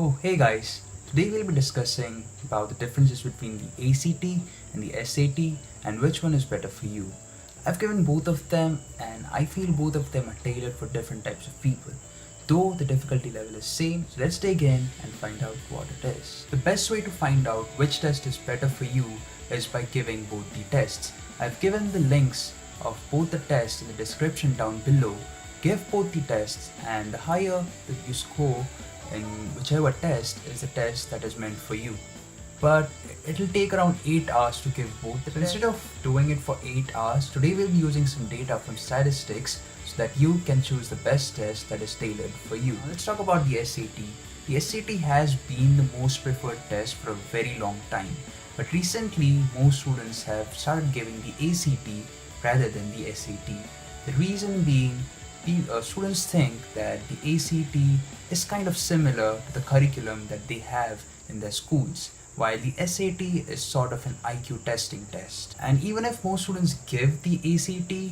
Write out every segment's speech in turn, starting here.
Oh, hey guys. Today we'll be discussing about the differences between the ACT and the SAT and which one is better for you. I've given both of them and I feel both of them are tailored for different types of people. Though the difficulty level is same, so let's dig in and find out what it is. The best way to find out which test is better for you is by giving both the tests. I've given the links of both the tests in the description down below. Give both the tests and the higher that you score in whichever test is the test that is meant for you. But it'll take around 8 hours to give both the tests. Instead of doing it for 8 hours, today we'll be using some data from statistics so that you can choose the best test that is tailored for you. Now let's talk about the SAT. The SAT has been the most preferred test for a very long time. But recently, most students have started giving the ACT rather than the SAT. The reason being, students think that the ACT is kind of similar to the curriculum that they have in their schools, while the SAT is sort of an IQ testing test. And even if most students give the ACT,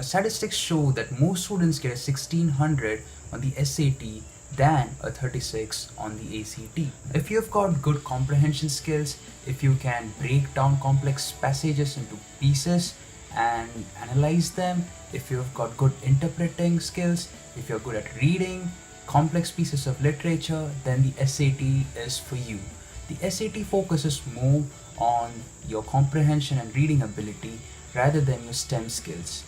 statistics show that most students get a 1600 on the SAT than a 36 on the ACT. If you've got good comprehension skills, if you can break down complex passages into pieces and analyze them, if you've got good interpreting skills, if you're good at reading complex pieces of literature, then the SAT is for you. The SAT focuses more on your comprehension and reading ability rather than your STEM skills.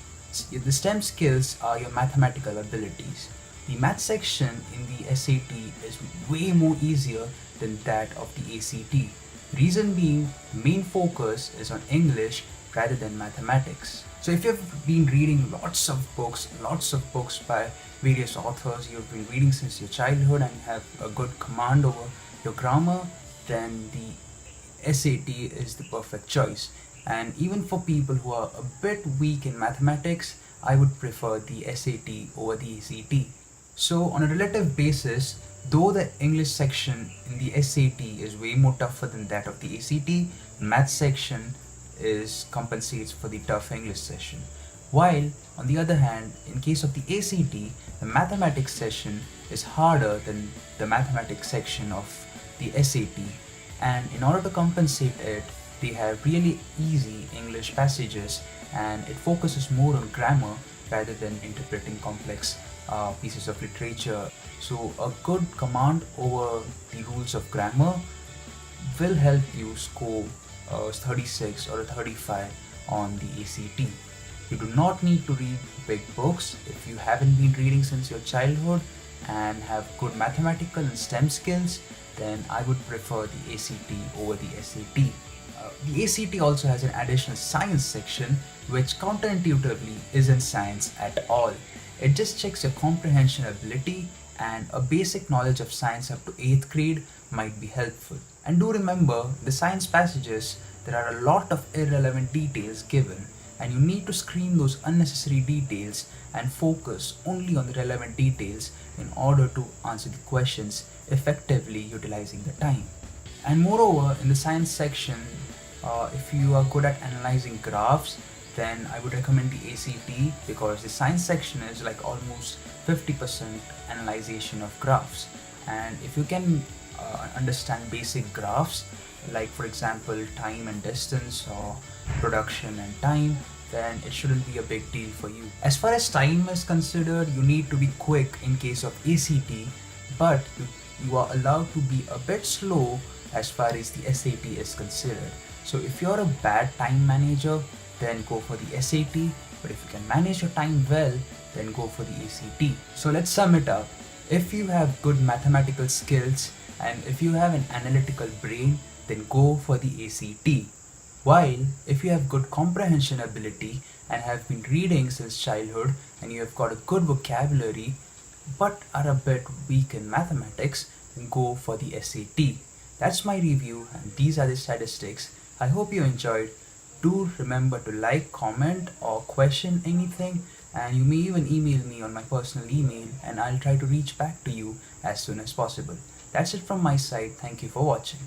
The STEM skills are your mathematical abilities. The math section in the SAT is way more easier than that of the ACT. Reason being, main focus is on English rather than mathematics. So if you've been reading lots of books by various authors, you've been reading since your childhood and have a good command over your grammar, then the SAT is the perfect choice. And even for people who are a bit weak in mathematics, I would prefer the SAT over the ACT. So on a relative basis, though the English section in the SAT is way more tougher than that of the ACT, the math section compensates for the tough English session. While on the other hand, in case of the ACT, the mathematics session is harder than the mathematics section of the SAT, and in order to compensate it, they have really easy English passages and it focuses more on grammar rather than interpreting complex pieces of literature. So a good command over the rules of grammar will help you score a 36 or a 35 on the ACT. You do not need to read big books if you haven't been reading since your childhood and have good mathematical and STEM skills, then I would prefer the ACT over the SAT. The ACT also has an additional science section which counterintuitively isn't science at all. It just checks your comprehension ability, and a basic knowledge of science up to 8th grade might be helpful. And do remember, the science passages, there are a lot of irrelevant details given, and you need to screen those unnecessary details and focus only on the relevant details in order to answer the questions effectively utilizing the time. And moreover, in the science section, if you are good at analyzing graphs, then I would recommend the ACT because the science section is like almost 50% analyzation of graphs. And if you can understand basic graphs, like for example time and distance or production and time, then it shouldn't be a big deal for you. As far as time is considered, you need to be quick in case of ACT, but you are allowed to be a bit slow as far as the SAT is considered. So if you're a bad time manager, then go for the SAT, but if you can manage your time well, then go for the ACT. So let's sum it up. If you have good mathematical skills and if you have an analytical brain, then go for the ACT. While if you have good comprehension ability and have been reading since childhood and you have got a good vocabulary but are a bit weak in mathematics, then go for the SAT. That's my review and these are the statistics. I hope you enjoyed. Do remember to like, comment or question anything, and you may even email me on my personal email and I'll try to reach back to you as soon as possible. That's it from my side. Thank you for watching.